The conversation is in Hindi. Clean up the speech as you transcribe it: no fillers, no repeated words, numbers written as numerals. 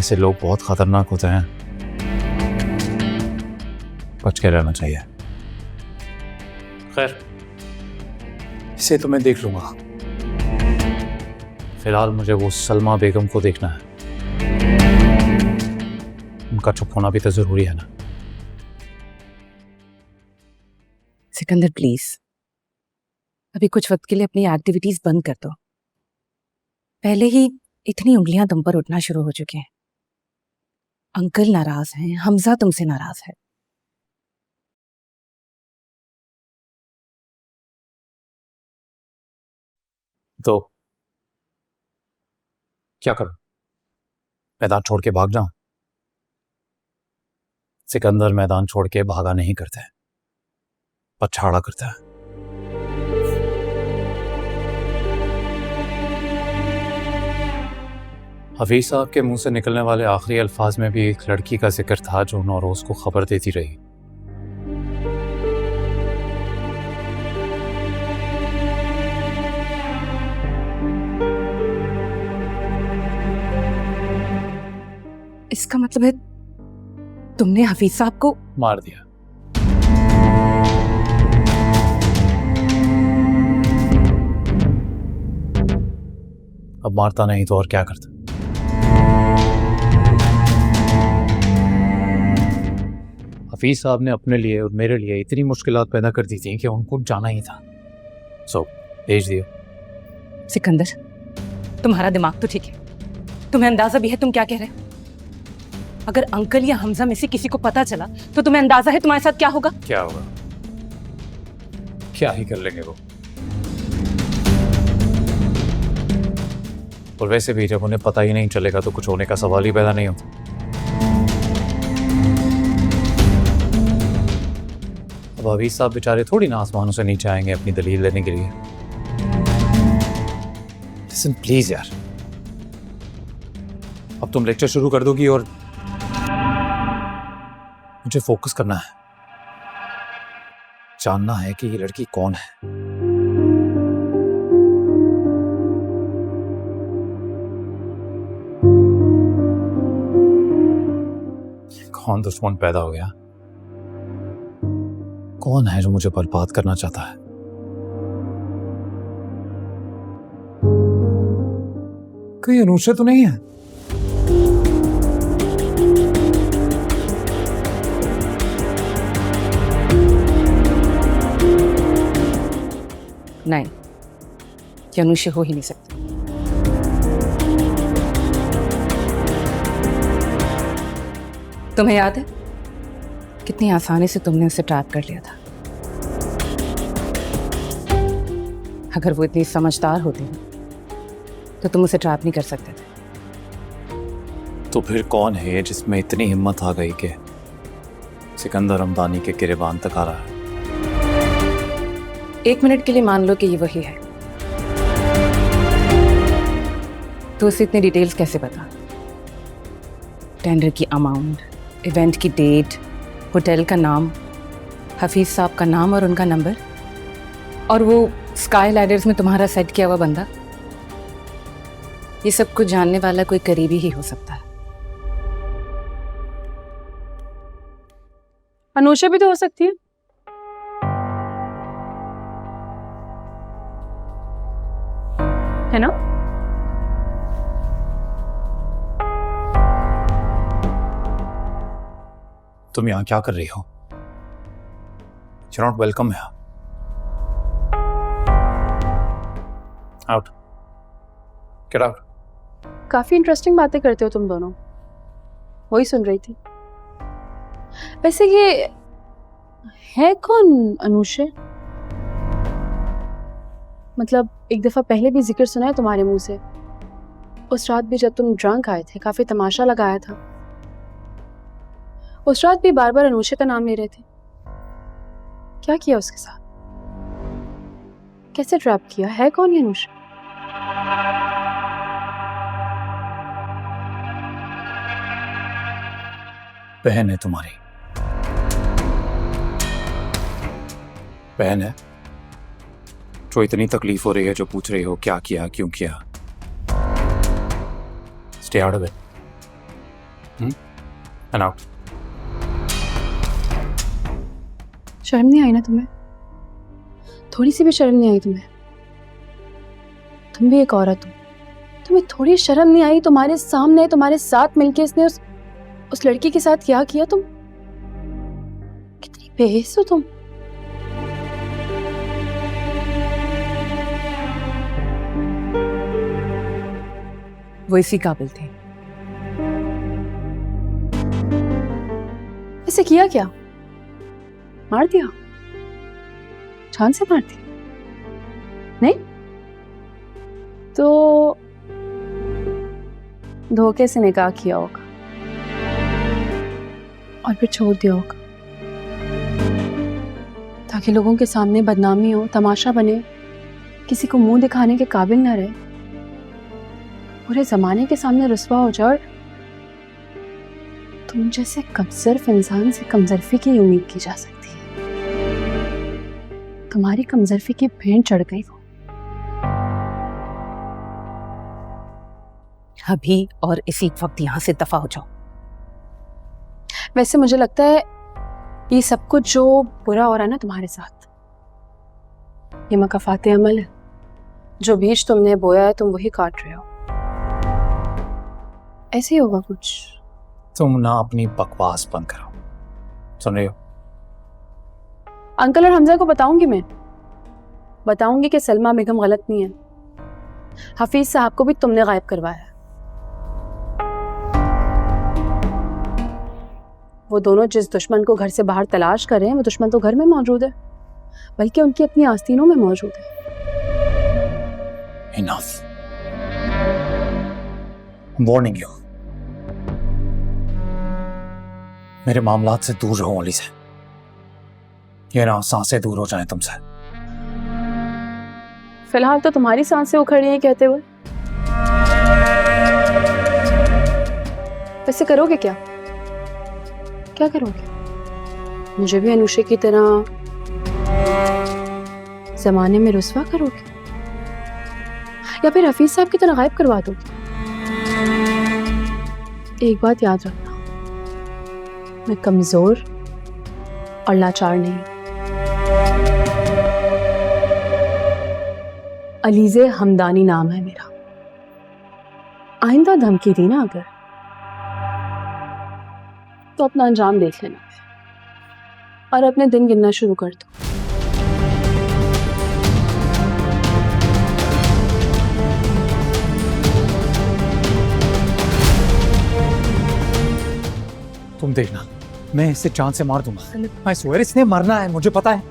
ऐसे लोग बहुत खतरनाक होते हैं, बच के रहना चाहिए। खैर, इसे तो मैं देख लूंगा। फिलहाल मुझे वो सलमा बेगम को देखना है। उनका चुप होना भी तो जरूरी है ना। सिकंदर प्लीज, अभी कुछ वक्त के लिए अपनी एक्टिविटीज बंद कर दो। पहले ही इतनी उंगलियां तुम पर उठना शुरू हो चुकी हैं। अंकल नाराज हैं, हमजा तुमसे नाराज है। तो क्या करूं? मैदान छोड़ के भाग जाऊं? सिकंदर मैदान छोड़ के भागा नहीं करता है, पछाड़ा करता है। हफीज साहब के मुंह से निकलने वाले आखिरी अल्फाज में भी एक लड़की का जिक्र था जो नौरोज को खबर देती रही। इसका मतलब है तुमने हफीज साहब को मार दिया। अब मारता नहीं तो और क्या करता? हफीज साहब ने अपने लिए और मेरे लिए इतनी मुश्किलात पैदा कर दी थी कि उनको जाना ही था। सो भेज दिया। सिकंदर, तुम्हारा दिमाग तो ठीक है, तुम्हें अंदाजा भी है तुम क्या कह रहे हो? अगर अंकल या हमजा में से किसी को पता चला तो तुम्हें अंदाजा है तुम्हारे साथ क्या होगा? क्या होगा? क्या ही कर लेंगे वो। और वैसे भी जब उन्हें पता ही नहीं चलेगा तो कुछ होने का सवाल ही पैदा नहीं होता। अब हफीज साहब बेचारे थोड़ी ना आसमानों से नीचे आएंगे अपनी दलील लेने के लिए। लिसन प्लीज यार, अब तुम लेक्चर शुरू कर दोगी और मुझे फोकस करना है, जानना है कि ये लड़की कौन है। कौन दुश्मन पैदा हो गया? कौन है जो मुझे बर्बाद करना चाहता है? कहीं अनुषा तो नहीं है? नहीं, ये अनुष्य हो ही नहीं सकती। तुम्हें याद है कितनी आसानी से तुमने उसे ट्रैप कर लिया था? अगर वो इतनी समझदार होती तो तुम उसे ट्रैप नहीं कर सकते थे। तो फिर कौन है जिसमें इतनी हिम्मत आ गई कि सिकंदर हमदानी के गिरेबान तक आ रहा है? एक मिनट के लिए मान लो कि ये वही है, तो उसे इतनी डिटेल्स कैसे पता? टेंडर की अमाउंट, इवेंट की डेट, होटल का नाम, हफीज साहब का नाम और उनका नंबर, और वो स्काई लैडर्स में तुम्हारा सेट किया हुआ बंदा। ये सब कुछ जानने वाला कोई करीबी ही हो सकता है। अनुषा भी तो हो सकती है। है ना? तुम यहां क्या कर रही हो? You're not welcome here. Out. Get out. काफी इंटरेस्टिंग बातें करते हो तुम दोनों, वही सुन रही थी। वैसे ये है कौन अनुषा? मतलब एक दफा पहले भी जिक्र सुना है तुम्हारे मुंह से। उस रात भी जब तुम ड्रंक आए थे काफी तमाशा लगाया था। उस रात भी बार बार अनुषा का नाम ले रहे थे। क्या किया उसके साथ? कैसे ट्रैप किया? है कौन ये अनुषा? बहन है तुम्हारी, बहन है जो इतनी तकलीफ हो रही है, जो पूछ रही हो क्या किया, क्यों किया। Stay out of it. And out. शर्म नहीं आई ना तुम्हें? थोड़ी सी भी शर्म नहीं आई तुम्हें? तुम भी एक औरत हो, तुम्हें थोड़ी शर्म नहीं आई? तुम्हारे सामने तुम्हारे साथ मिलके इसने उस लड़की के साथ क्या किया? तुम कितनी बेहिस हो तुम। वो इसी काबिल थे। ऐसे किया क्या? मार दिया? जान से मार दिया? नहीं तो धोखे से निकाह किया होगा और फिर छोड़ दिया होगा ताकि लोगों के सामने बदनामी हो, तमाशा बने, किसी को मुंह दिखाने के काबिल ना रहे, पूरे जमाने के सामने रुस्वा हो जाए। और तुम जैसे कमजोर इंसान से कमजोरी की उम्मीद की जा सकती है? तुम्हारी कमजोरी की भेंट चढ़ गई वो। अभी और इसी वक्त यहाँ से दफा हो जाओ। वैसे मुझे लगता है ये सब कुछ जो बुरा हो रहा है ना तुम्हारे साथ, ये मकाफाते अमल है। जो बीज तुमने बोया है तुम वही काट रहे हो। ऐसे ही होगा कुछ। तुम ना अपनी बकवास बंद करो, सुन रहे हो? अंकल और हमजा को बताऊंगी, मैं बताऊंगी कि सलमा बेगम गलत नहीं है। हफीज साहब को भी तुमने गायब करवाया है। वो दोनों जिस दुश्मन को घर से बाहर तलाश कर रहे हैं वो दुश्मन तो घर में मौजूद है, बल्कि उनकी अपनी आस्तीनों में मौजूद है। Enough. I'm warning you. मेरे मामलात से दूर रहो ओली से। ये ना सांसें दूर हो जाएं तुमसे। फिलहाल तो तुम्हारी सांसें उखड़ रही हैं कहते हुए। वैसे करोगे क्या? क्या करोगे? मुझे भी अनुषे की तरह जमाने में रुस्वा करोगे या फिर हफीज साहब की तरह गायब करवा दोगे? एक बात याद रखना, मैं कमजोर और लाचार नहीं। अलीज़े हमदानी नाम है मेरा। आइंदा धमकी दी ना अगर तो अपना अंजाम देख लेना और अपने दिन गिनना शुरू कर दो। तुम देखना, मैं इसे जान से मार दूंगा। I swear, इसने मरना है, मुझे पता है।